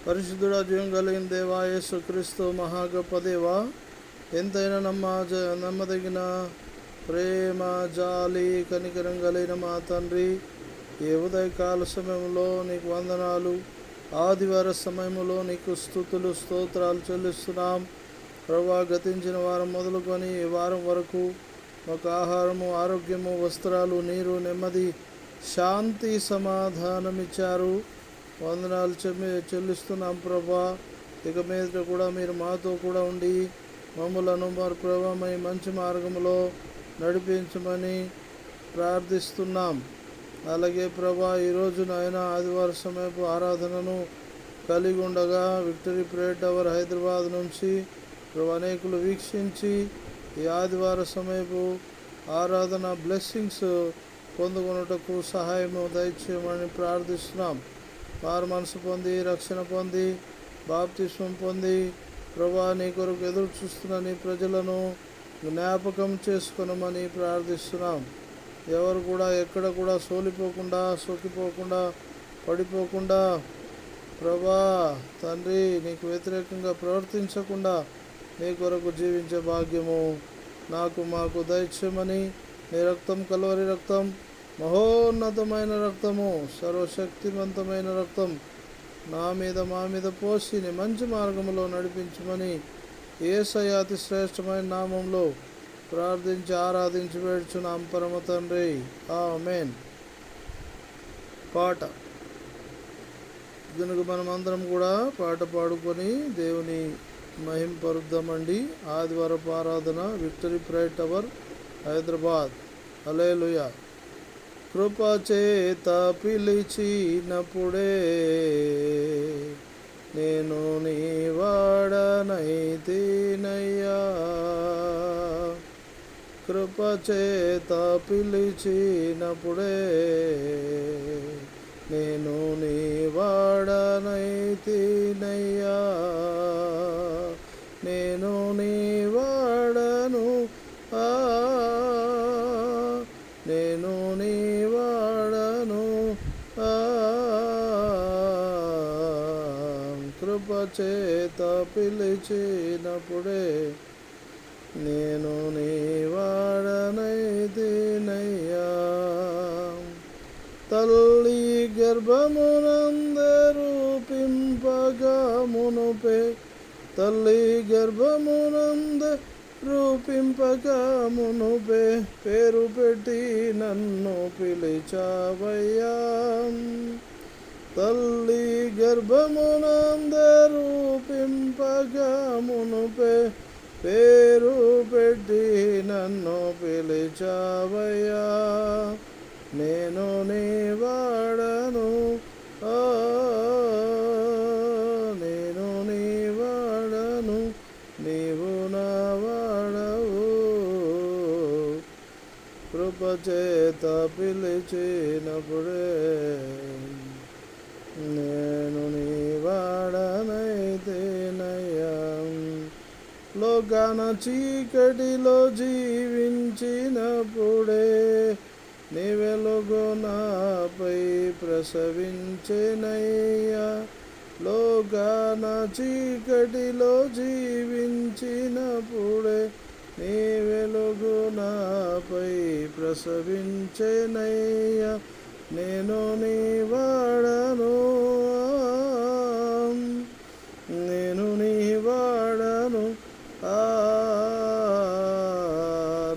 పరిశుద్ధుడా, జీవం కలిగిన దేవా, యేసుక్రీస్తు మహా గొప్ప దేవా, ఎంతైనా నమ్మదగిన ప్రేమ, జాలి, కనికరం కలిగిన మా తండ్రి, ఈ ఉదయకాల సమయంలో నీకు వందనాలు, ఆదివార సమయంలో నీకు స్తుతులు స్తోత్రాలు చెల్లిస్తున్నాం. ప్రభా, గతించిన వారం మొదలుకొని ఈ వారం వరకు ఒక ఆహారము, ఆరోగ్యము, వస్త్రాలు, నీరు, నెమ్మది, శాంతి, సమాధానం ఇచ్చారు. వందనాలు చెల్లిస్తున్నాం ప్రభా. ఇక మీద కూడా మీరు మాతో కూడా ఉండి మమ్మలను మరి ప్రభా మీ మంచి మార్గంలో నడిపించమని ప్రార్థిస్తున్నాం. అలాగే ప్రభా, ఈరోజు నాయన ఆదివారం సమయపు ఆరాధనను కలిగి ఉండగా విక్టరీ ప్రేయర్ టవర్ హైదరాబాద్ నుంచి ప్రభా అనేకులు వీక్షించి ఈ ఆదివార సమయపు ఆరాధన బ్లెస్సింగ్స్ పొందుకొనుటకు సహాయము దయచేయమని ప్రార్థిస్తున్నాం. మారు మనసు పొంది, రక్షణ పొంది, బాప్తిస్మం పొంది ప్రభా నీ కొరకు ఎదురు చూస్తున్న నీ ప్రజలను జ్ఞాపకం చేసుకొనమని ప్రార్థిస్తున్నాం. ఎవరు కూడా ఎక్కడ కూడా సోలిపోకుండా, సోకిపోకుండా, పడిపోకుండా ప్రభా తండ్రి నీకు వ్యతిరేకంగా ప్రవర్తించకుండా నీ కొరకు జీవించే భాగ్యము మాకు దయచేయమని, నీ రక్తం, కల్వరి రక్తం, మహోన్నతమైన రక్తము, సర్వశక్తివంతమైన రక్తం మా మీద పోసి నీ మంచి మార్గంలో నడిపించమని యేసయ్య అతి శ్రేష్టమైన నామంలో ప్రార్థించి ఆరాధించి వేడుచున్నాం పరమ తండ్రి, ఆమేన్. పాట కనుక మనమందరం కూడా పాట పాడుకొని దేవుని మహింపరుద్దామండి. ఆదివారపు ఆరాధన విక్టరీ ప్రేయర్ టవర్ హైదరాబాద్. హల్లెలూయా. కృపచేత పిలిచినప్పుడే నేను నీ వాడనైతినయ్యా. కృపచేత పిలిచినప్పుడే నేను నీ వాడనైతినయ్యా. నేను నీ వాడను, నేను నీ వాడను, కృపచేత పిలిచినప్పుడే నేను నీ వాడనైతినయ్యా. తల్లి గర్భమునందే రూపింపగా మునుపే, తల్లి గర్భమునందే రూపింపగా మునుపే పేరు పెట్టి నన్ను పిలిచావయ్యా. తల్లి గర్భమునందే రూపింపగా మునుపే పేరు పెట్టి నన్ను పిలిచావయ్యా. నేను నీ వాడను, నేను నీ వాడను, నీవు నా వాడవు. కృపచేత పిలిచినప్పుడే నేను నీ వాడనైతినయ్యా. లోకాన చీకటిలో జీవించినప్పుడే నీ వెలుగు నాపై ప్రసవించెనయ్యా. లోకాన చీకటిలో జీవించినప్పుడే నీ వెలుగు నాపై ప్రసవించెనయ్యా. నేను నీ వాడను, నేను నీ వాడను,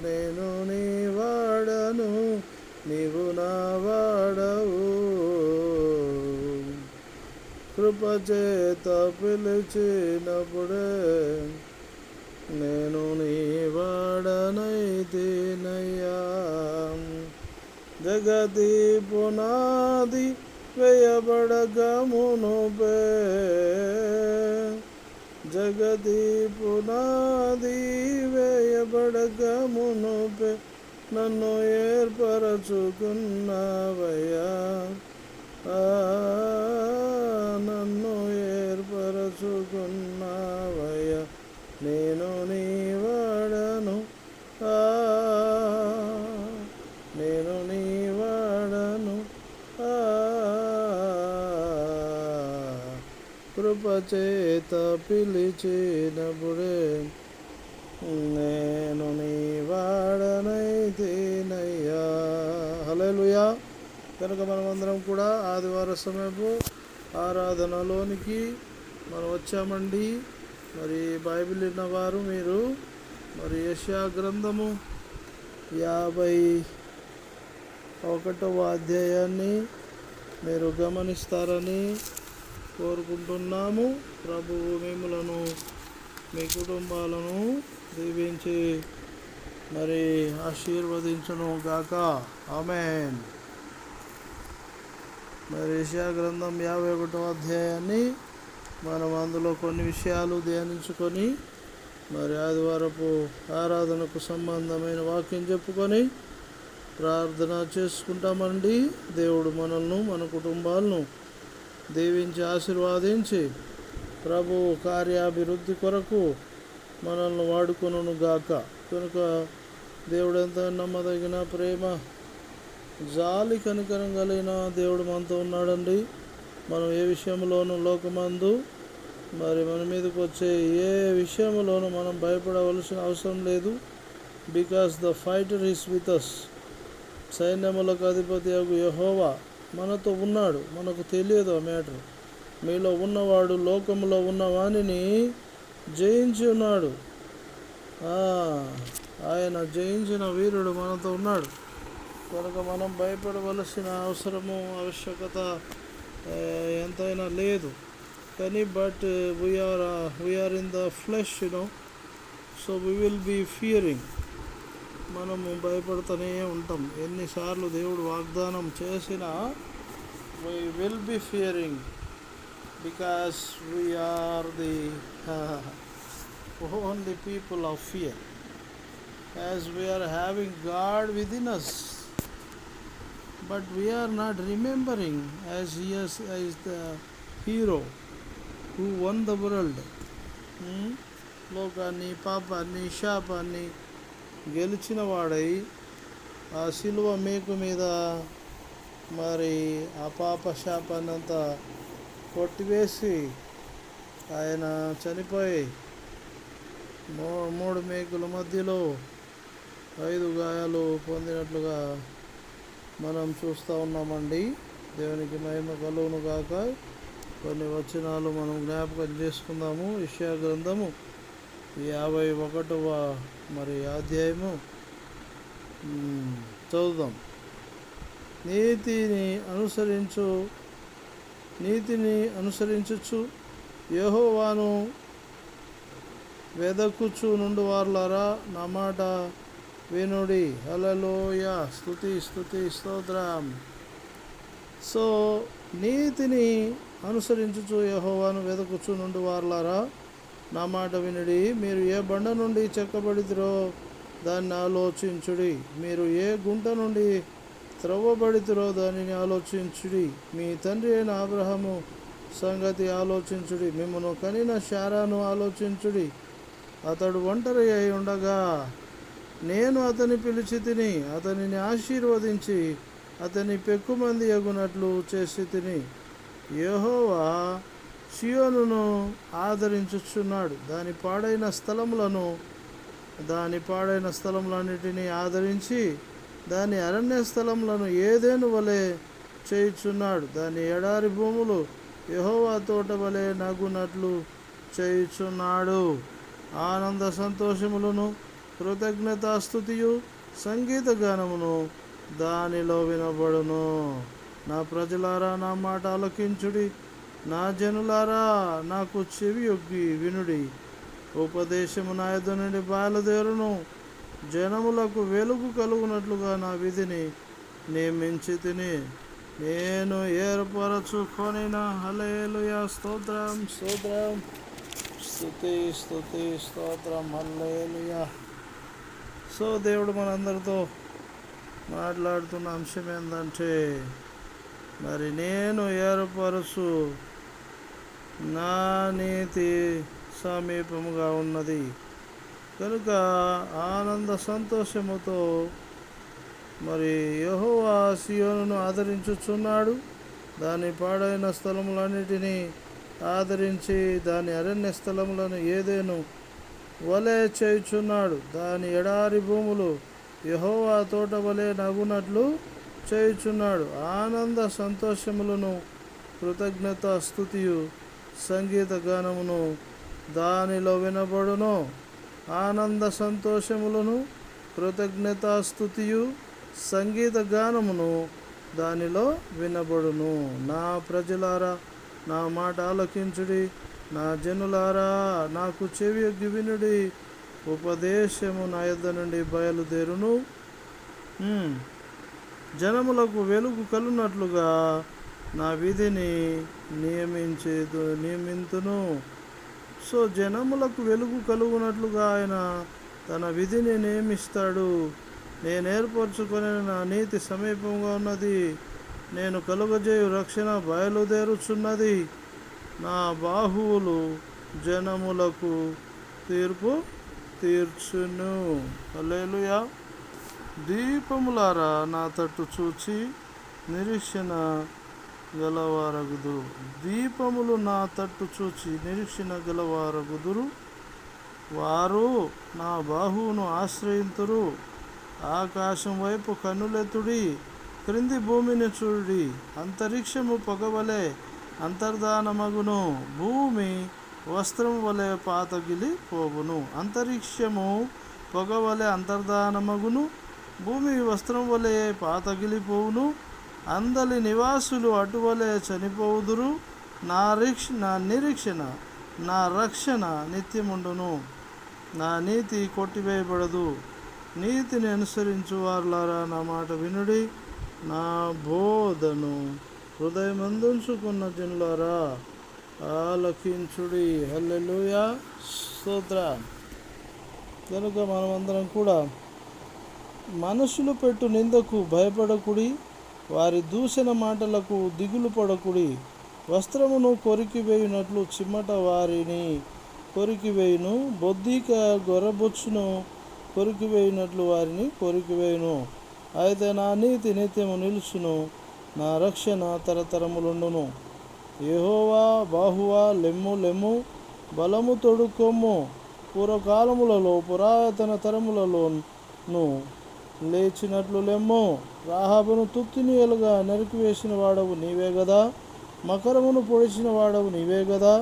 నేను నీ వాడను, నీవు నా వాడవు. కృపచేత పిలిచినప్పుడే నేను నీ వాడనైతినయ్యా. జగతి పునాది వేయబడగా మునుపే, జగతి పునాది వేయబడగా మునుపే నన్ను ఏర్పరచుకున్నావయ్యా. నన్ను ఏర్పరచుకున్నావయ్యా. నేను నీ వాడను, నేను నీ వాడను, కృపచేత పిలిచినప్పుడే నేను నీ వాడనైతేనయ్యా. హల్లెలూయా. కనుక మనమందరం కూడా ఆదివార సమయపు ఆరాధనలోనికి మనం వచ్చామండి. మరి బైబిల్ విన్నవారు మీరు మరి యెషయా గ్రంథము 51వ అధ్యాయాన్ని మీరు గమనిస్తారని కోరుకుంటున్నాము. ప్రభువు మిమ్ములను మీ కుటుంబాలను దీవించి మరి ఆశీర్వదించును గాక. ఆమేన్. మరి యెషయా గ్రంథం 51వ అధ్యాయాన్ని మనం అందులో కొన్ని విషయాలు ధ్యానించుకొని మరి ఆదివారపు ఆరాధనకు సంబంధమైన వాక్యం చెప్పుకొని ప్రార్థన చేసుకుంటామండి. దేవుడు మనల్ని మన కుటుంబాలను దీవించి ఆశీర్వాదించి ప్రభు కార్యాభివృద్ధి కొరకు మనల్ని వాడుకొనును గాక. కనుక దేవుడు ఎంత నమ్మదగిన ప్రేమ జాలి కనికరం కలిగిన దేవుడు మనతో ఉన్నాడండి. మనం ఏ విషయంలోనూ లోకమందు మరి మన మీదకి వచ్చే ఏ విషయంలోనూ మనం భయపడవలసిన అవసరం లేదు. Because the fighter is with us. సైన్యములకు అధిపతి యెహోవా మనతో ఉన్నాడు. మనకు తెలియదు ఆ మ్యాటర్. మీలో ఉన్నవాడు లోకములో ఉన్న వానిని జయించి ఉన్నాడు. ఆయన జయించిన వీరుడు మనతో ఉన్నాడు. కనుక మనం భయపడవలసిన అవసరము ఆవశ్యకత ఎంతైనా లేదు. కానీ but we are in the flesh, so we will be fearing. మనము భయపడుతూనే ఉంటాం. ఎన్నిసార్లు దేవుడు వాగ్దానం చేసినా we will be fearing because we are the only people of fear, as we are having God within us. But we are not remembering as he is the hero who won the world. లోకాన్ని, పాపాన్ని, శాపాన్ని గెలిచిన వాడై ఆ శిలువ మేకు మీద మరి ఆ పాప శాపాన్ని అంతా కొట్టివేసి ఆయన చనిపోయి 3 మేకుల మధ్యలో 5 గాయాలు పొందినట్లుగా మనం చూస్తూ ఉన్నామండి. దేవునికి మహిమ కలుగును గాక. కొన్ని వచనాలు మనం జ్ఞాపకం చేసుకుందాము. యెషయా గ్రంథము 51వ మరి అధ్యాయము చదువుదాం. నీతిని అనుసరించుచు యెహోవాను వెదకుచు నుండు వారులారా నా మాట వినుడి. హల్లెలూయా. స్తుతి స్తోత్రం. సో నీతిని అనుసరించుచు యెహోవాను వెదకుచు నుండి వారులారా నా మాట వినుడి. మీరు ఏ బండ నుండి చెక్కబడితిరో దాన్ని ఆలోచించుడి. మీరు ఏ గుంట నుండి త్రవ్వబడితిరో దానిని ఆలోచించుడి. మీ తండ్రి అయిన అబ్రహాము సంగతి ఆలోచించుడి. మిమ్మును కనిన శారాను ఆలోచించుడి. అతడు ఒంటరి అయి ఉండగా నేను అతని పిలిచి తిని అతనిని ఆశీర్వదించి అతని పెక్కుమంది ఎగునట్లు చేసి తిని. యెహోవా సియోనును ఆదరించుచున్నాడు. దాని పాడైన స్థలములన్నిటినీ ఆదరించి దాని అరణ్య స్థలములను ఏదెను వలె చేయుచున్నాడు. దాని ఎడారి భూములు యెహోవా తోట వలె నగునట్లు చేయుచున్నాడు. ఆనంద సంతోషములను కృతజ్ఞతాస్తుతియు సంగీత గానమును దానిలో వినబడును. నా ప్రజలారా నా మాట ఆలకించుడి. నా జనులారా నాకు చెవి యొగ్గి వినుడి. ఉపదేశము నా యొద్ద నుండి బయలుదేరును. జనములకు వెలుగు కలుగునట్లుగా నా విధిని నియమించి తిని నేను ఏర్పరచుకొనిన. హల్లెలూయా. స్తోత్రం స్తుతి స్తోత్రం. హల్లెలూయా. సో దేవుడు మనందరితో మాట్లాడుతున్న అంశం ఏంటంటే మరి నేను ఏర్పరచు నా నీతి సమీపముగా ఉన్నది. కనుక ఆనంద సంతోషముతో మరి యెహోవా సియోనును ఆదరించుచున్నాడు. దాని పాడైన స్థలములన్నిటినీ ఆదరించి దాని అరణ్య స్థలములను ఏదేను వలె చేయుచున్నాడు. దాని ఎడారి భూములు యెహోవా తోట వలె నగునట్లు చేయుచున్నాడు. ఆనంద సంతోషములను కృతజ్ఞత స్తుతియు సంగీత గానమును దానిలో వినబడును. ఆనంద సంతోషములను కృతజ్ఞత స్తుతియు సంగీత గానమును దానిలో వినబడును. నా ప్రజలారా నా మాట ఆలకించుడి, నా జనులారా నాకు చెవియొగ్గి వినుడి. ఉపదేశము నా యొద్ద నుండి బయలుదేరును, జనములకు వెలుగు కలున్నట్లుగా నా విధిని నియమింతును. సో జనములకు వెలుగు కలుగునట్లుగా ఆయన తన విధిని నియమిస్తాడు. నేను ఏర్పరచుకొని నా నీతి సమీపంగా ఉన్నది. నేను కలుగజేయు రక్షణ బయలుదేరుచున్నది. నా బాహువులు జనములకు తీర్పు తీర్చును. హల్లెలూయా. దీపములారా నా తట్టు చూచి నిరీక్షణ గలవారగుదురు. దీపములు నా తట్టు చూచి నిరీక్షణ గలవారగుదురు. వారు నా బాహువును ఆశ్రయింతురు. ఆకాశం వైపు కన్నులెత్తుడి, క్రింది భూమిని చూడుడి. అంతరిక్షము పొగవలే అంతర్ధానమగును, భూమి వస్త్రం వలె పాతగిలి పోవును. అంతరిక్షము పొగవలె అంతర్ధానమగును, భూమి వస్త్రం వలె పాతగిలిపోవును. అందలి నివాసులు అటువలే చనిపోవుదురు. నా నిరీక్షణ నా రక్షణ నిత్యముండును. నా నీతి కొట్టివేయబడదు. నీతిని అనుసరించు వారులారా నా మాట వినుడి. నా బోధను హృదయమందుంచుకున్న జనులారా ఆలకించుడి. హల్లెలూయా, స్తోత్రం. కనుక మనమందరం కూడా మనుషులు పెట్టు నిందకు భయపడకుడి, వారి దూషణ మాటలకు దిగులు పడకుడి. వస్త్రమును కొరికివేయునట్లు చిమ్మట వారిని కొరికివేయును, బొద్దిక గొర్రెబొచ్చును కొరికివేయునట్లు వారిని కొరికివేయును. అయితే నా నీతి నిత్యము నిలుచును, నా రక్షణ తరతరములుండును. యెహోవా బాహువా, లెమ్ము లెమ్ము, బలము తొడుక్కొమ్ము. పూర్వకాలములలో పురాతన తరములలోను లేచినట్లు లెమ్ము. రాహాబును తుత్తినియలుగా నరికివేసిన వాడవు నీవే గదా, మకరమును పొడిచిన వాడవు నీవే గదా,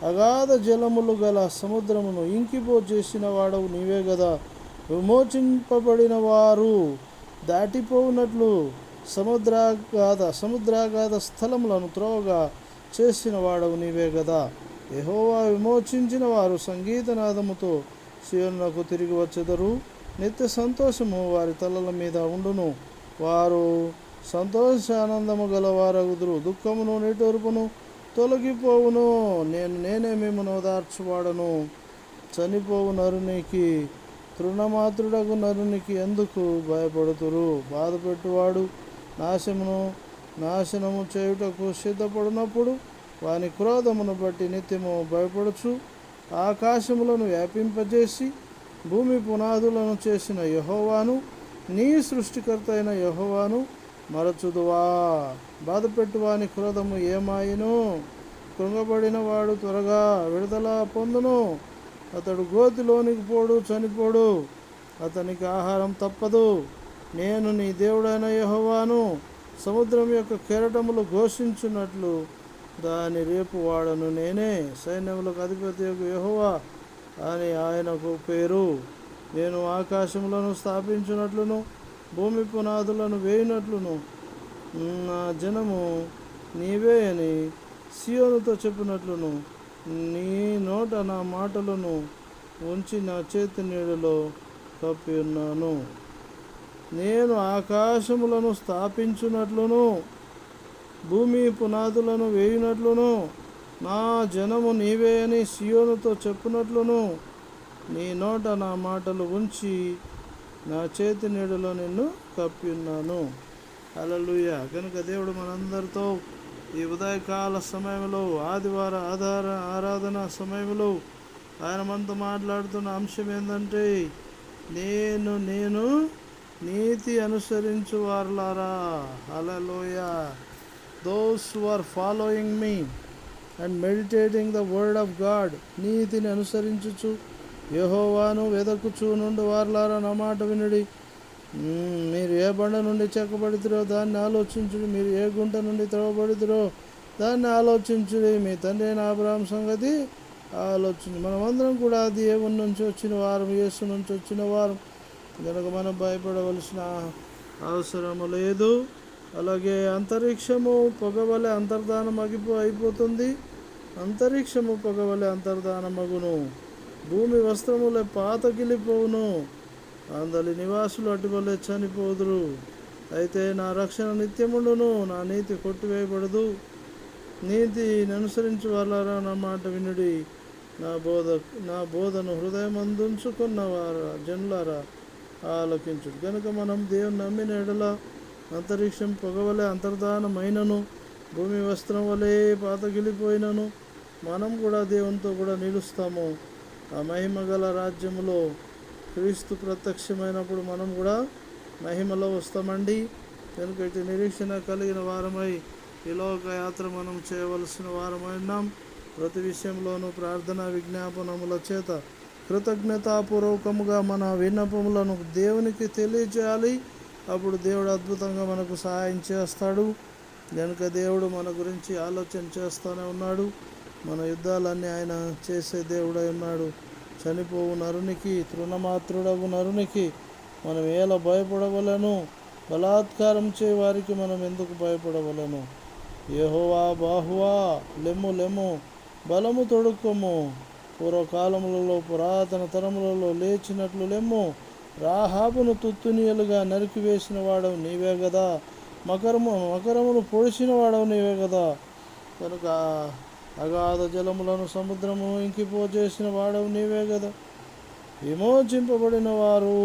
అగాధ జలములు గల సముద్రమును ఇంకిపోచేసిన వాడవు నీవే గదా. విమోచింపబడిన వారు దాటిపోవునట్లు సముద్రాగాధ స్థలములను త్రోవగా చేసిన వాడవు నీవే గదా. యెహోవా విమోచించిన వారు సంగీతనాదముతో సీయోనునకు తిరిగి వచ్చెదరు. నిత్య సంతోషము వారి తలల మీద ఉండును. వారు సంతోషానందము గలవారగుదురు. దుఃఖమును నిట్టూర్పును తొలగిపోవును. నేనే మిమ్మను ఓదార్చువాడను. చనిపోవు నరునికి, తృణమాత్రుడగు నరునికి ఎందుకు భయపడుతురు? బాధపెట్టువాడు నాశనము చేయుటకు సిద్ధపడినప్పుడు వాని క్రోధమును బట్టి నిత్యము భయపడుచు ఆకాశములను వ్యాపింపజేసి భూమి పునాదులను చేసిన యెహోవాను, నీ సృష్టికర్త అయిన యెహోవాను మరచుదువా? బాధపెట్టువాని క్రోధము ఏమాయను? కృంగబడిన వాడు త్వరగా విడుదల పొందును. అతడు గోతిలోనికి పోడు, చనిపోడు. అతనికి ఆహారం తప్పదు. నేను నీ దేవుడైన యెహోవాను. సముద్రం యొక్క కెరటములు ఘోషించున్నట్లు దాని రేపు వాడను నేనే. సైన్యములకు అధిపతి యొక్క యెహోవా అని ఆయనకు పేరు. నేను ఆకాశములను స్థాపించినట్లును భూమి పునాదులను వేయినట్లును నా జనము నీవే అని సీయోనుతో చెప్పినట్లును నీ నోట నా మాటలను ఉంచి నా చేతి నీడలో కప్పి ఉన్నాను. నేను ఆకాశములను స్థాపించున్నట్లును భూమి పునాదులను వేయునట్లును నా జనము నీవే అని సీయోనుతో చెప్పినట్లును నీ నోట నా మాటలు ఉంచి నా చేతి నీడలో నిన్ను కప్పి ఉన్నాను. హల్లెలూయా. కనుక దేవుడు మనందరితో ఈ ఉదయకాల సమయంలో, ఆదివార ఆరాధన సమయంలో ఆయన మనతో మాట్లాడుతున్న అంశం ఏంటంటే, నేను నీతి అనుసరించు వారులారా. Hallelujah. Those who are following me, and meditating the word of God, నీతిని అనుసరించుచు యెహోవాను వెదకుచు నుండి వార్లారా నా మాట వినుడి. మీరు ఏ బండ నుండి చెక్కబడితిరో దాన్ని ఆలోచించుడి, మీరు ఏ గుంట నుండి త్రవబడితిరో దాన్ని ఆలోచించుడి. మీ తండ్రి అయిన అబ్రహాము సంగతి ఆలోచించు. మనమందరం కూడా దేవుని నుంచి వచ్చిన వారం, యేసు నుంచి వచ్చిన వారం కనుక మనం భయపడవలసిన అవసరము లేదు. అలాగే అంతరిక్షము పొగవలె అంతర్ధానం అయిపోతుంది. అంతరిక్షము పొగవలె అంతర్ధానమగును, భూమి వస్త్రములే పాతకిలిపోవును, అందలి నివాసులు అటువలే చనిపోదురు. అయితే నా రక్షణ నిత్యముండును, నా నీతి కొట్టివేయబడదు. నీతిని అనుసరించు వాళ్ళారా నా మాట వినుడి. నా బోధను హృదయమందుంచుకున్న వారా జనులారా ఆలకించుడు. కనుక మనం దేవుని నమ్మిన ఎడల అంతరిక్షం పొగవలే అంతర్ధానమైనను, భూమి వస్త్రం వలె పాతగిలిపోయినను మనం కూడా దేవునితో కూడా నిలుస్తాము. ఆ మహిమ గల రాజ్యములో క్రీస్తు ప్రత్యక్షమైనప్పుడు మనం కూడా మహిమలో వస్తామండి. కనుక ఇటు నిరీక్షణ కలిగిన వారమై ఈ లోక యాత్ర మనం చేయవలసిన వారమైనాం. ప్రతి విషయంలోనూ ప్రార్థన విజ్ఞాపనముల చేత కృతజ్ఞతాపూర్వకముగా మన విన్నపములను దేవునికి తెలియజేయాలి. అప్పుడు దేవుడు అద్భుతంగా మనకు సహాయం చేస్తాడు. కనుక దేవుడు మన గురించి ఆలోచన చేస్తూనే ఉన్నాడు. మన యుద్ధాలన్నీ ఆయన చేసే దేవుడై ఉన్నాడు. చనిపోవు నరునికి, తృణమాత్రుడగు నరునికి మనం ఎలా భయపడవలను? బలాత్కారం చే వారికి మనం ఎందుకు భయపడవలను? యెహోవా బాహువా, లెమ్ము లెమ్ము, బలము తొడుక్కొము. పూర్వకాలములలో పురాతన తరములలో లేచినట్లు లెమ్ము. రాహాబును తుత్తునియలుగా నరికివేసిన వాడవు నీవే కదా. మకరమును పొడిచిన వాడవు నీవే కదా. కనుక అగాధ జలములను సముద్రమును ఇంకిపోచేసిన వాడవు నీవే కదా. విమోచింపబడిన వారు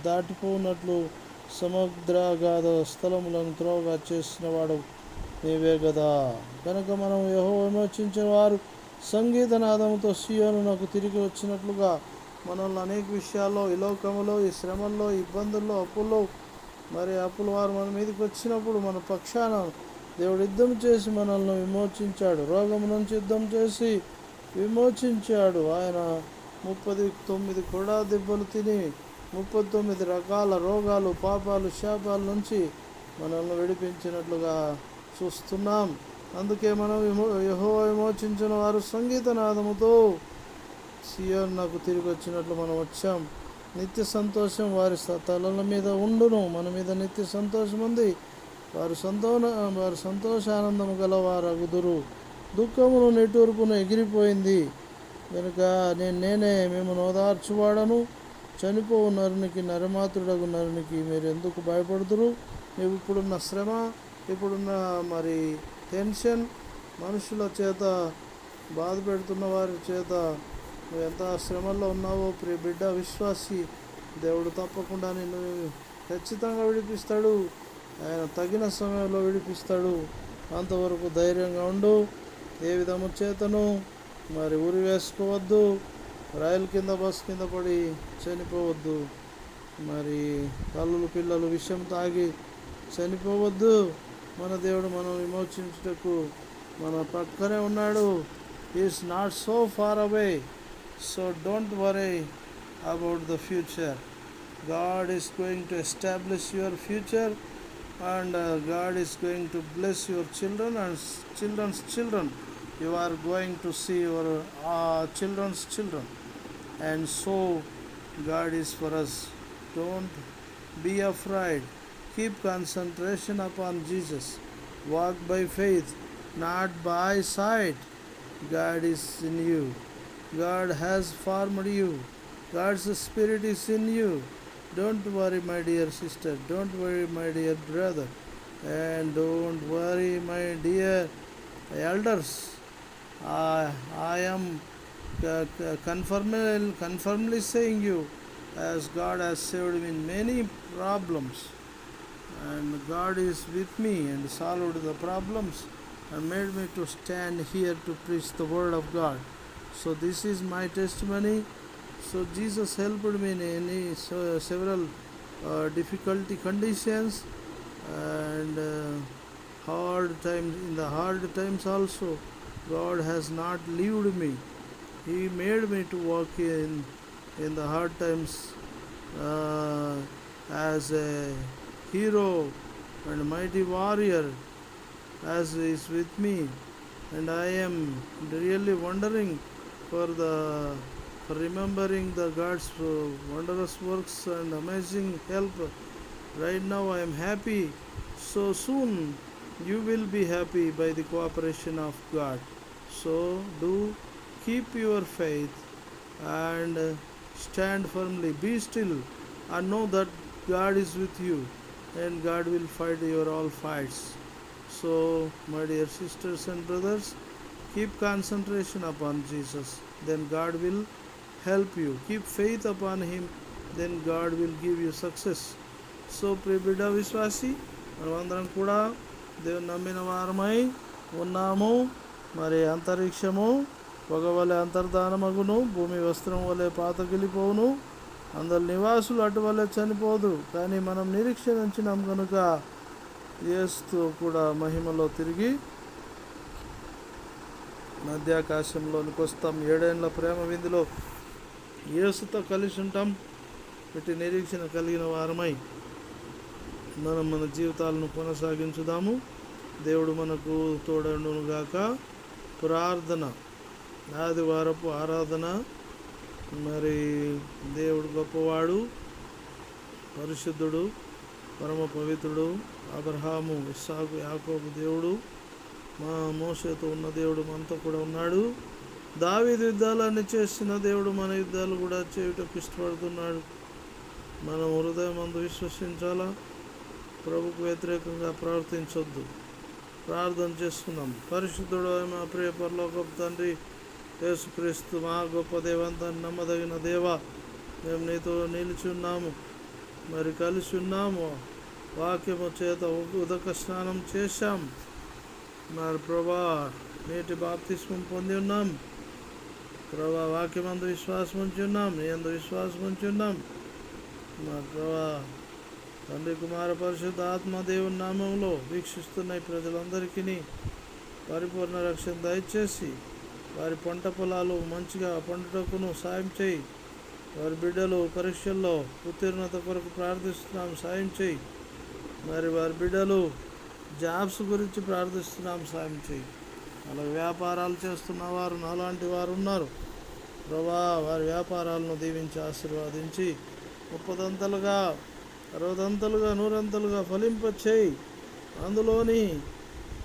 దాటిపోనట్లు సముద్రాగాధ స్థలములను త్రోవగా చేసిన వాడవు నీవే కదా. కనుక మనం యెహోవా విమోచించిన వారు సంగీతనాదముతో సీయోనునకు తిరిగి వచ్చినట్లుగా మనల్ని అనేక విషయాల్లో, ఈ లోకములో, ఈ శ్రమల్లో, ఇబ్బందుల్లో, అప్పుల్లో, మరి అప్పుల వారు మన మీదకి వచ్చినప్పుడు మన పక్షాన దేవుడు యుద్ధం చేసి మనల్ని విమోచించాడు. రోగం నుంచి యుద్ధం చేసి విమోచించాడు. ఆయన 39 కొడా దెబ్బలు తిని 39 రకాల రోగాలు, పాపాలు, శాపాల నుంచి మనల్ని విడిపించినట్లుగా చూస్తున్నాం. అందుకే మనం యెహోవా విమోచించిన వారు సంగీతనాదముతో సీయోనునకు తిరిగి వచ్చినట్లు మనం వచ్చాం. నిత్య సంతోషం వారి తలల మీద ఉండును. మన మీద నిత్య సంతోషం ఉంది. వారు సంతోషానందము గలవారగుదురు. దుఃఖమును నిట్టూర్పును ఎగిరిపోయింది. కనుక నేనే మిమ్మల్ని ఓదార్చువాడను. చనిపోవు నరునికి, నరమాతృడగు నరునికి మీరు ఎందుకు భయపడుతురు? నీవు ఇప్పుడున్న శ్రమ, ఇప్పుడున్న మరి టెన్షన్, మనుషుల చేత బాధ పెడుతున్న వారి చేత నువ్వు ఎంత శ్రమల్లో ఉన్నావో ప్రియ బిడ్డ, విశ్వాసి, దేవుడు తప్పకుండా నిన్ను ఖచ్చితంగా విడిపిస్తాడు. ఆయన తగిన సమయంలో విడిపిస్తాడు. అంతవరకు ధైర్యంగా ఉండు. ఏ విధము చేతను మరి ఉరి వేసుకోవద్దు. రైలు కింద, బస్సు కింద పడి చనిపోవద్దు. మరి తల్లులు పిల్లలు విషం తాగి చనిపోవద్దు. మన దేవుడు మనం విమోచించుటకు మన పక్కనే ఉన్నాడు. Is not so far away. So don't worry about the future. God is going to establish your future, and God is going to bless your children and children's children. You are going to see your children's children, and so God is for us. Don't be afraid. Keep concentration upon Jesus. Walk by faith, not by sight. God is in you. God has formed you. God's spirit is in you. Don't worry, my dear sister. Don't worry, my dear brother. And don't worry, my dear elders. I am confirmly saying you, as God has saved me in many problems, and God is with me and solved the problems and made me to stand here to preach the word of God. So this is my testimony. So Jesus helped me in several difficulty conditions and hard times. In the hard times also, God has not left me. He made me to walk in the hard times uh, as a hero and mighty warrior as is with me, and I am really wondering for remembering the God's wondrous works and amazing help. Right now I am happy. So soon you will be happy by the cooperation of God. So do keep your faith and stand firmly. Be still and know that God is with you and God will fight your all fights. So, my dear sisters and brothers, keep concentration upon Jesus, then God will help you. Keep faith upon Him, then God will give you success. So ప్రియ బిడ్డ విశ్వాసి, మనమందరం కూడా దేవుని నమ్మిన వారమై ఉన్నాము. మరి అంతరిక్షము పొగ వలె అంతర్ధానమగును, భూమి వస్త్రం వలె పాతగిలిపోవును, అందరి నివాసులు అటువలే చనిపోదు. కానీ మనం నిరీక్షణ ఉంచినాం కనుక యేసుతో కూడా మహిమలో తిరిగి మధ్యాకాశంలోనికి వస్తాం. 7 ఏళ్ల ప్రేమ విందులో యేసుతో కలిసి ఉంటాం. ఇటు నిరీక్షణ కలిగిన వారమై మనం మన జీవితాలను కొనసాగించుదాము. దేవుడు మనకు తోడనుగాక. ప్రార్థన, ఆదివారపు ఆరాధన. మరి దేవుడు గొప్పవాడు, పరిశుద్ధుడు, పరమ పవిత్రుడు, అబ్రహాము, ఇస్సాకు, యాకోబు దేవుడు, మా మోషేతో ఉన్న దేవుడు మనతో కూడా ఉన్నాడు. దావీదు యుద్ధాలన్నీ చేసిన దేవుడు మన యుద్ధాలు కూడా చేయుటకు ఇష్టపడుతున్నాడు. మనం హృదయం అందు విశ్వసించాలా, ప్రభుకు వ్యతిరేకంగా ప్రవర్తించొద్దు. ప్రార్థన చేసుకుందాం. పరిశుద్ధుడు మా ప్రియ పరలోకపు తండ్రి యేసుక్రీస్తు, మా గొప్ప దేవంతాన్ని నమ్మదగిన దేవ, మేము నీతో నిలిచి ఉన్నాము, మరి కలిసి ఉన్నాము. వాక్యము చేత ఉదక స్నానం చేశాం. మరి ప్రభా నేటి బాప్తిస్మం పొంది ఉన్నాం. ప్రభా వాక్యమందు విశ్వాసం ఉంచి ఉన్నాం, నీ అందు విశ్వాసం ఉంచి ఉన్నాం. మా ప్రభా తండ్రి కుమార పరిశుద్ధ ఆత్మదేవుని నామంలో వీక్షిస్తున్న ఈ ప్రజలందరికీ పరిపూర్ణ రక్షణ దయచేసి వారి పంట పొలాలు మంచిగా పండుటకును సాయం చేయి. వారి బిడ్డలు పరీక్షల్లో ఉత్తీర్ణత కొరకు ప్రార్థిస్తున్నాం, సాయం చేయి. మరి వారి బిడ్డలు జాబ్స్ గురించి ప్రార్థిస్తున్నాం, సాయం చేయి. అలా వ్యాపారాలు చేస్తున్న వారు నాలాంటి వారు ఉన్నారు. ప్రభా వారి వ్యాపారాలను దీవించి ఆశీర్వాదించి 30 60 100 ఫలింపచేయి. అందులోని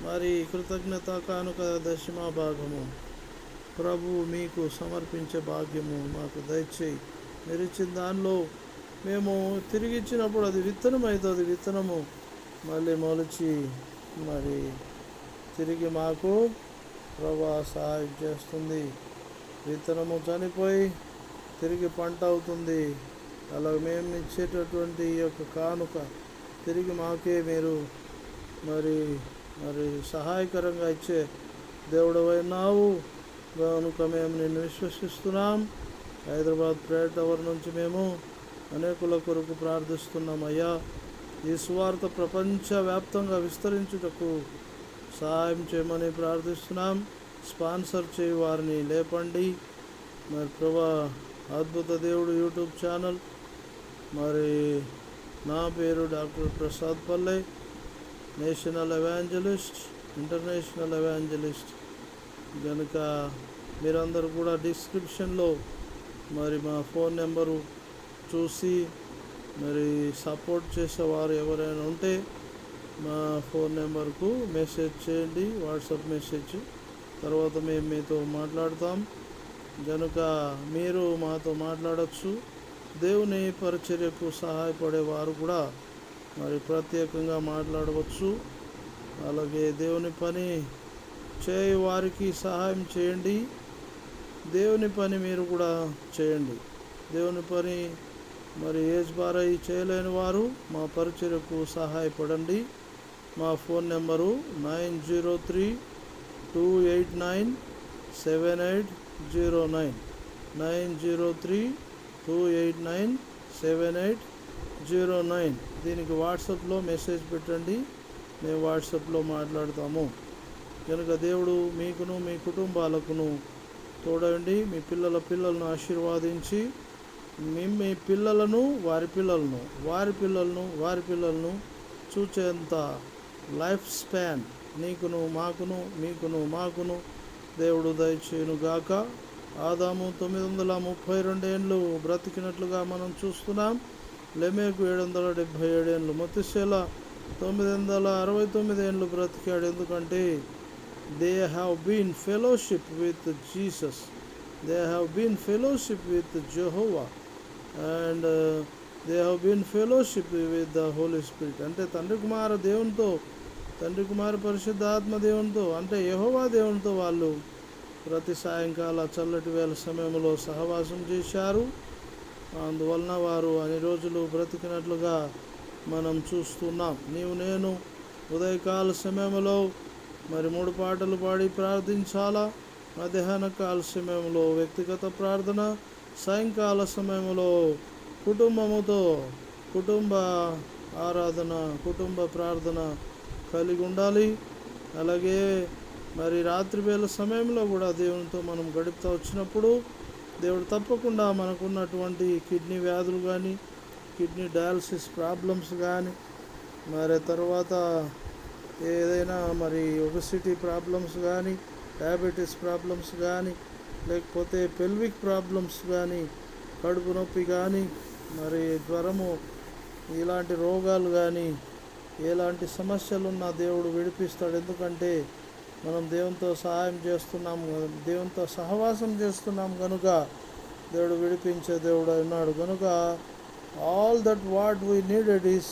మరి కృతజ్ఞత కానుక దశమ భాగము ప్రభు మీకు సమర్పించే భాగ్యము మాకు దయచేయి. మీరు ఇచ్చిన దానిలో మేము తిరిగి ఇచ్చినప్పుడు అది విత్తనం అవుతుంది. విత్తనము మళ్ళీ మొలిచి మరి తిరిగి మాకు ప్రభా సహాయం చేస్తుంది. విత్తనము చనిపోయి తిరిగి పంట అవుతుంది. అలా మేము ఇచ్చేటటువంటి ఈ యొక్క కానుక తిరిగి మాకే మీరు మరి సహాయకరంగా ఇచ్చే దేవుడు అయినావు కనుక మేము నిన్ను విశ్వసిస్తున్నాం. హైదరాబాద్ ప్రేయర్ టవర్ నుంచి మేము అనేకుల కొరకు ప్రార్థిస్తున్నాం. అయ్యా, ఈ సువార్త ప్రపంచవ్యాప్తంగా విస్తరించుటకు సహాయం చేయమని ప్రార్థిస్తున్నాం. స్పాన్సర్ చేయి వారిని లేపండి. మరి ప్రభా అద్భుత దేవుడు యూట్యూబ్ ఛానల్, మరి నా పేరు డాక్టర్ ప్రసాద్ పల్లె, నేషనల్ ఎవాంజలిస్ట్, ఇంటర్నేషనల్ ఎవాంజలిస్ట్. కనుక మీరందరూ కూడా డిస్క్రిప్షన్లో మరి మా ఫోన్ నెంబరు చూసి మరి సపోర్ట్ చేసేవారు ఎవరైనా ఉంటే మా ఫోన్ నెంబర్కు మెసేజ్ చేయండి, వాట్సాప్ మెసేజ్. తర్వాత మేము మీతో మాట్లాడతాం. కనుక మీరు మాతో మాట్లాడచ్చు. దేవుని పరిచర్యకు సహాయపడేవారు కూడా మరి ప్రత్యేకంగా మాట్లాడవచ్చు. అలాగే దేవుని పని చేయ వారికి సహాయం చేయండి. దేవుని పని మీరు కూడా చేయండి. దేవుని పని మరి ఏజ్ బారై చేయలేని వారు మా పరిచర్యకు సహాయపడండి. మా ఫోన్ నెంబరు 903-289-7809 903-289-7809. దీనికి వాట్సాప్లో మెసేజ్ పెట్టండి, మేము వాట్సాప్లో మాట్లాడతాము. కనుక దేవుడు మీకును మీ కుటుంబాలకును తోడండి. మీ పిల్లలను ఆశీర్వాదించి మీ పిల్లలను వారి పిల్లలను చూచేంత లైఫ్ స్పాన్ నీకును మాకును దేవుడు దయచేయును గాక. ఆదాము 932 ఏండ్లు బ్రతికినట్లుగా మనం చూస్తున్నాం. లెమెకు 777 ఏండ్లు, మతుషేల 969 ఏండ్లు బ్రతికాడు. ఎందుకంటే they have been fellowship with Jesus, they have been fellowship with Jehovah and they have been fellowship with the holy spirit. అంటే తండ్రి కుమార పరిశుద్ధాత్మ దేవునితో, అంటే యెహోవా దేవునితో వాళ్ళు ప్రతి సాయంకాల చల్లటి వేళ సమయంలో సహవాసం చేశారు. అందువలన వారు అన్ని రోజులు బ్రతికినట్లుగా మనం చూస్తున్నాం. నేను ఉదయకాల సమయంలో మరి 3 పాటలు పాడి ప్రార్థించాలా. మధ్యాహ్న కాల సమయంలో వ్యక్తిగత ప్రార్థన, సాయంకాల సమయంలో కుటుంబ ఆరాధన, కుటుంబ ప్రార్థన కలిగి ఉండాలి. అలాగే మరి రాత్రి వేళ సమయంలో కూడా దేవునితో మనం గడుపుతూ వచ్చినప్పుడు దేవుడు తప్పకుండా మనకున్నటువంటి కిడ్నీ వ్యాధులు కానీ, కిడ్నీ డయాలసిస్ ప్రాబ్లమ్స్ కానీ, మరి తర్వాత ఏదైనా మరి ఒబెసిటీ ప్రాబ్లమ్స్ కానీ, డయాబెటీస్ ప్రాబ్లమ్స్ కానీ, లేకపోతే పెల్విక్ ప్రాబ్లమ్స్ కానీ, కడుపు నొప్పి కానీ, మరి జ్వరము, ఇలాంటి రోగాలు కానీ, ఎలాంటి సమస్యలున్నా దేవుడు విడిపిస్తాడు. ఎందుకంటే మనం దేవునితో సహాయం చేస్తున్నాం, దేవునితో సహవాసం చేస్తున్నాం కనుక దేవుడు విడిపించే దేవుడు ఉన్నాడు. కనుక all that what we needed is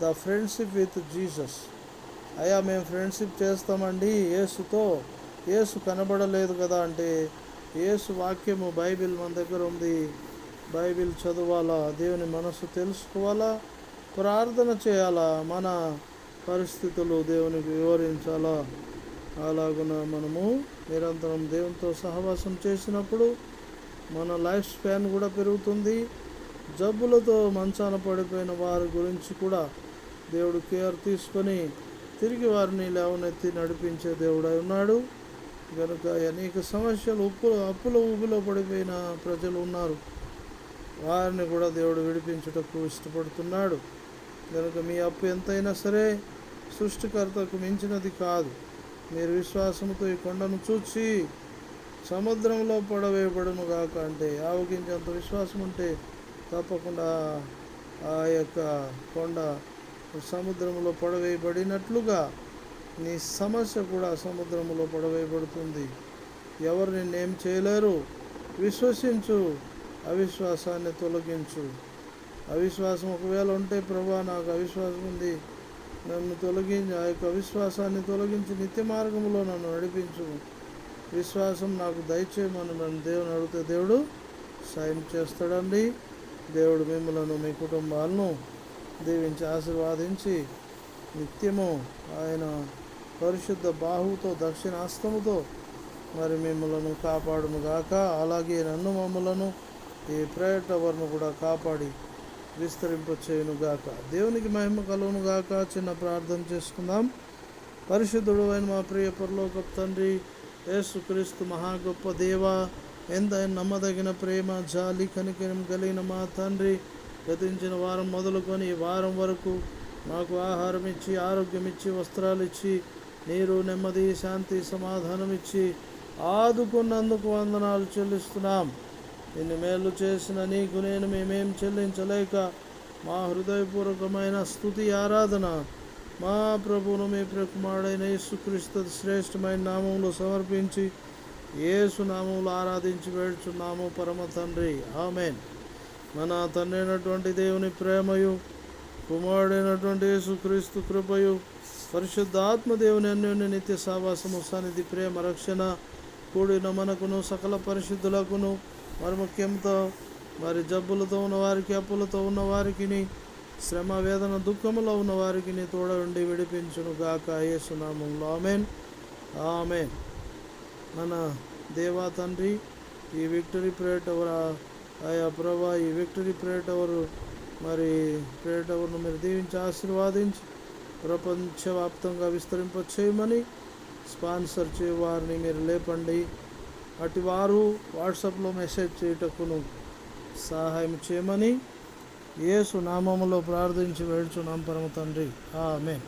the friendship with Jesus. అయ్యా మేము ఫ్రెండ్షిప్ చేస్తామండి యేసుతో, యేసు కనబడలేదు కదా అంటే యేసు వాక్యము బైబిల్ మన దగ్గర ఉంది. బైబిల్ చదవాలా, దేవుని మనసు తెలుసుకోవాలా, ప్రార్థన చేయాలా, మన పరిస్థితులు దేవునికి వివరించాలా. అలాగున మనము నిరంతరం దేవునితో సహవాసం చేసినప్పుడు మన లైఫ్ స్పాన్ కూడా పెరుగుతుంది. జబ్బులతో మంచాన పడిపోయిన వారి గురించి కూడా దేవుడు కేర్ తీసుకొని తిరిగి వారిని లేవనెత్తి నడిపించే దేవుడై ఉన్నాడు. కనుక అనేక సమస్యలు, అప్పుల ఊబిలో పడిపోయిన ప్రజలు ఉన్నారు. వారిని కూడా దేవుడు విడిపించుటకు ఇష్టపడుతున్నాడు. కనుక మీ అప్పు ఎంతైనా సరే సృష్టికర్తకు మించినది కాదు. మీరు విశ్వాసంతో ఈ కొండను చూచి సముద్రంలో పడవేయబడును గాక అంటే ఆవగించేంత విశ్వాసం ఉంటే తప్పకుండా ఆ యొక్క కొండ సముద్రంలో పడవేయబడినట్లుగా నీ సమస్య కూడా సముద్రంలో పడవేయబడుతుంది. ఎవరు నిన్నేం చేయలేరు. విశ్వసించు, అవిశ్వాసాన్ని తొలగించు. అవిశ్వాసం ఒకవేళ ఉంటే ప్రభువా నాకు అవిశ్వాసం ఉంది, నన్ను తొలగించి ఆ యొక్క అవిశ్వాసాన్ని తొలగించి నిత్య మార్గంలో నన్ను నడిపించు, విశ్వాసం నాకు దయచేయమని నన్ను దేవుని అడిగితే దేవుడు సాయం చేస్తాడండి. దేవుడు మిమ్మలను మీ కుటుంబాలను దీవించి ఆశీర్వాదించి నిత్యము ఆయన పరిశుద్ధ బాహువుతో దక్షిణాస్తముతో మరి మిమ్మలను కాపాడును గాక. అలాగే మమ్మలను ఈ ప్రేయర్ టవర్ను కూడా కాపాడి విస్తరింపచేయును గాక. దేవునికి మహిమ కలుగును గాక. చిన్న ప్రార్థన చేసుకుందాం. పరిశుద్ధుడు అయిన మా ప్రియ పరలోకపు తండ్రి, యేసుక్రీస్తు మహా గొప్ప దేవ, ఎంతైనా నమ్మదగిన ప్రేమ, జాలి, కనికరం కలిగిన మా తండ్రి, గతించిన వారం మొదలుకొని ఈ వారం వరకు మాకు ఆహారం ఇచ్చి, ఆరోగ్యం ఇచ్చి, వస్త్రాలు ఇచ్చి, నీరు, నెమ్మది, శాంతి, సమాధానం ఇచ్చి ఆదుకున్నందుకు వందనాలు చెల్లిస్తున్నాం. ఇన్ని మేలు చేసిన నీకు మేమేం చెల్లించలేక మా హృదయపూర్వకమైన స్తుతి ఆరాధన మా ప్రభువును మీ ప్రియకుమారుడైన యేసుక్రీస్తు శ్రేష్టమైన నామంలో సమర్పించి యేసు నామంలో ఆరాధించి వేడుచున్నాము పరమ తండ్రి, ఆమేన్. మన తండ్రి అయినటువంటి దేవుని ప్రేమయు, కుమారుడైనటువంటి యేసుక్రీస్తు కృపయు, పరిశుద్ధాత్మ దేవుని అన్యోన్య నిత్య సావాసము, సన్నిధి, ప్రేమ, రక్షణ కూడిన మనకును సకల పరిశుద్ధులకును, మరి ముఖ్యంతో మరి జబ్బులతో ఉన్నవారికి, అప్పులతో ఉన్నవారికి, శ్రమ, వేదన, దుఃఖములో ఉన్నవారికి తోడవుండి విడిపించును గాక. యేసు నామములో ఆమేన్, ఆమేన్. మన దేవా తండ్రి, ఈ విక్టరీ ప్రేయర్ టవర్ ఆయా ప్రభా, ఈ విక్టరీ ప్రేయర్ టవర్ మరి ప్రేయర్ టవర్ను మీరు దీవించి ఆశీర్వాదించి ప్రపంచవ్యాప్తంగా విస్తరింపచేయమని స్పాన్సర్ చేయవారిని మీరు లేపండి. అటు వారు వాట్సాప్లో మెసేజ్ చేయుటకును సహాయం చేయమని యేసు నామములో ప్రార్థించి వేడుచున్నాం పరమ తండ్రి. ఆమేన్.